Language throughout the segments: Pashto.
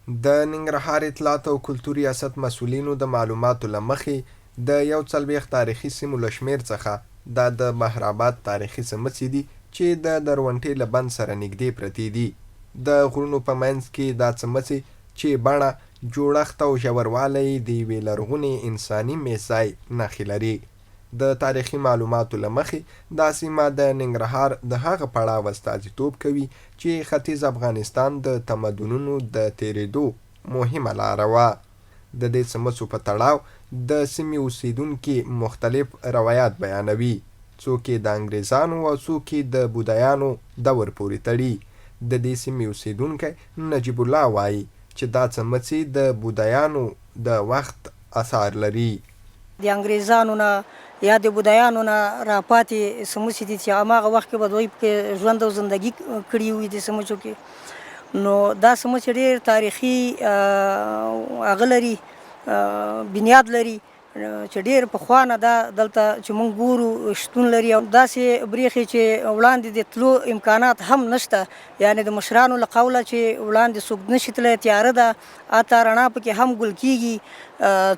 د ننګرهار اطلاعاتو او کلتور ریاست مسوولینو د معلوماتو له مخې د 41 تاریخي سیمو له شمېر څخه دا د بهرآباد تاریخي څمڅې دي چې د درونټې له بند سره نږدې پرتې دي. د غرونو په منځ کې دا څمڅې چې بڼه، جوړښت او ژوروالی د یوې لرغونې انساني میځای نښې لري. د تاریخي معلوماتو له مخې دا سیمه د ننګرهار د هغه پړاو استازیتوب کوي چې ختیځ افغانستان د تمدنونو د تېرېدو مهمه لاره وه. د دې څمڅو په تړاو د سیمې اوسیدونکي مختلف روایات بیانوي، څوک یې د انګریزانو او څوک یې د بودایانو دور پورې تړي. د دې سیمې اوسیدونکی نجیب الله وایي چې دا څمڅې د بودایانو د وخت اثار لري. د انګریزانو نه یا د بودایانو نه راپاتې څمڅې دي چې هماغه وخت کې به دوی پکې ژوند او زندګي کړي وي د څمڅو کې. نو دا څمڅې ډېر تاریخي هغه لري، بنیاد لري چې ډېر پخوانه ده دلته چې موږ ګورو شتون لري. او داسې برېښې چې وړاندې د تلو امکانات هم نشته، یعنې د مشرانو له قوله چې وړاندې څوک نشي تللی، تیاره ده، اته رڼا پکې هم ګل کېږي،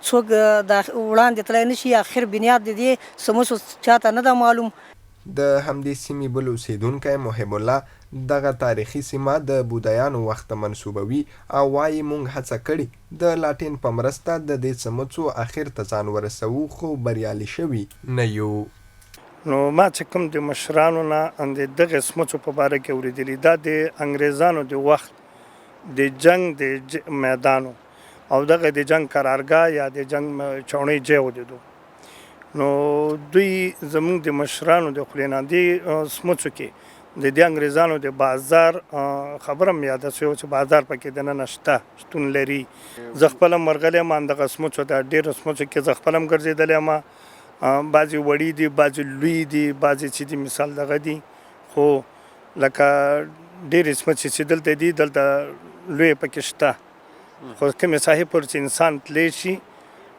څوک د وړاندې تللی نشي. آخر بنیاد د دې څمڅو چاته نه ده معلوم. د همدې سیمې بل اوسیدونکی محب الله دغه تاریخي سیمه د بودایانو وخت ته منسوبوي او وایي موږ هڅه کړې د لاټین په مرسته د دې څمڅو اخر ته ځان ورسوو، خو بریالي شوي نه یو. نو ما چې کوم د مشرانو نه د دغه څمڅو په باره کې اورېدلي، دا د انګریزانو د وخت د جنگ د میدانو او دغه د جنگ قرارګاه یا د جنگ چوڼۍ ځای ودیدو. نو دوی زموږ د مشرانو د خولې نه دې څمڅو کې د دې انګریزانو د بازار خبره مې یاده شوې چې بازار پکې دننه شته، شتون لري. زه خپله مرغلی یم همدغه څمڅو ته، ډېرو څمڅو کې زه خپله هم ګرځېدلی یم. بعضې وړي دي، بعضې لوی دي، بعضې چې دي مثال دغه دي. خو لکه ډېرې څمڅې چې دلته دي، دلته لویې پکې شته، خو کومې ساحې پورې چې انسان تلی شي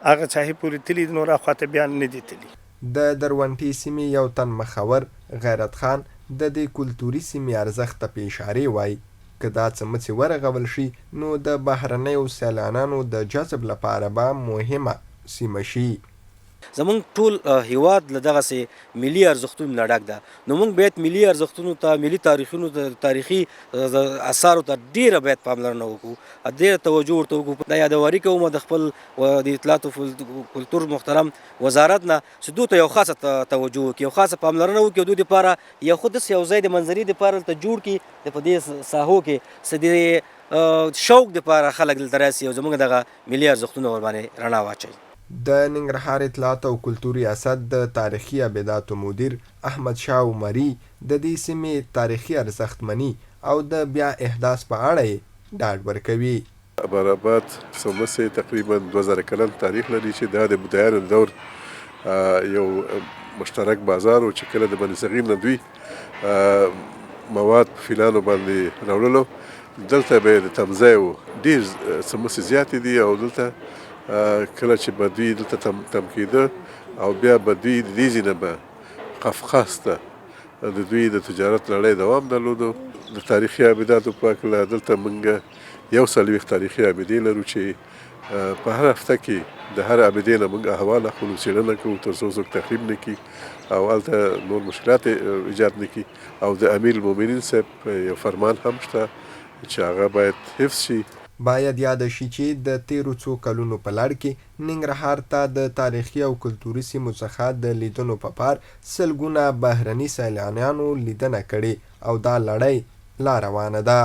هغه ساحې پورې تلي، نور اخواته بیا نه دي تلي. د درونټې سیمې یو تن مخور غیرت خان د دې کلتوري سیمې ارزښت ته په اشارې وایي که دا څمڅې ورغول شي نو د بهرنیو سیلانیانو د جذب لپاره به مهمه سیمه شي. زمونږ ټول هیواد له دغسې ملي ارزښتونو نه ډک ده، نو موږ باید ملي ارزښتونو ته، ملي تاریخي اثارو ته ډېره باید پاملرنه وکړو، ډېره توجه ورته وکړو. دا یادواري کوم د خپل د اطلاعاتو کلتور محترم وزارت نه چې دوی ته یو خاصه توجه وکړي، یو خاصه پاملرنه وکړي، او دوی دپاره یو خو داسې یو ځای د منظرې دپاره دلته جوړ کړي، په دې ساحو کې څه د شوق دپاره خلک دلته راسي او زموږ دغه ملي ارزښتونه ورباندې رڼا واچوي. د ننګرهار اطلاعاتو او کلتور ریاست د تاریخي آبداتو مدیر احمد شاه عمري د دې سیمې تاریخي ارزښت مني او د بیا احداث په اړه یې ډاډ ورکوي. آبدات څمڅې تقریبا 2000 کلن تاریخ لري چې دا د بودایانو دور یو مشترک بازار و چې کله د بني صغیر نه دوی مواد په فیلانو باندې راوړلو. دلته به د تمځای و ډېر څمڅې زیاتې دي او دلته کله چې به دوی دلته تم کېده او بیا به دوی د دې ځای نه به قفقاز ته د دوی د تجارت لړۍ دوام درلودو. د تاریخي آبداتو په هکله دلته موږ 41 تاریخي آبدې لرو چې په هر هفته کې د هر آبدې نه موږ احوال اخلو، څېړنه کوو ترڅو څوک تخریب نه کړي او هلته نور مشکلات ایجاد نه کړي. او د امیر المؤمنین صاحب یو فرمان هم شته چې هغه باید حفظ شي. باید یاد شي چې د تیرو څو کلونو په لړ کې ننګرهار ته د تاریخي او کلتوري سیمو څخه د لیدنو په پار سلګونه بهرني سیلانیانو لیدنه کړې او دا لړۍ لا روانه ده.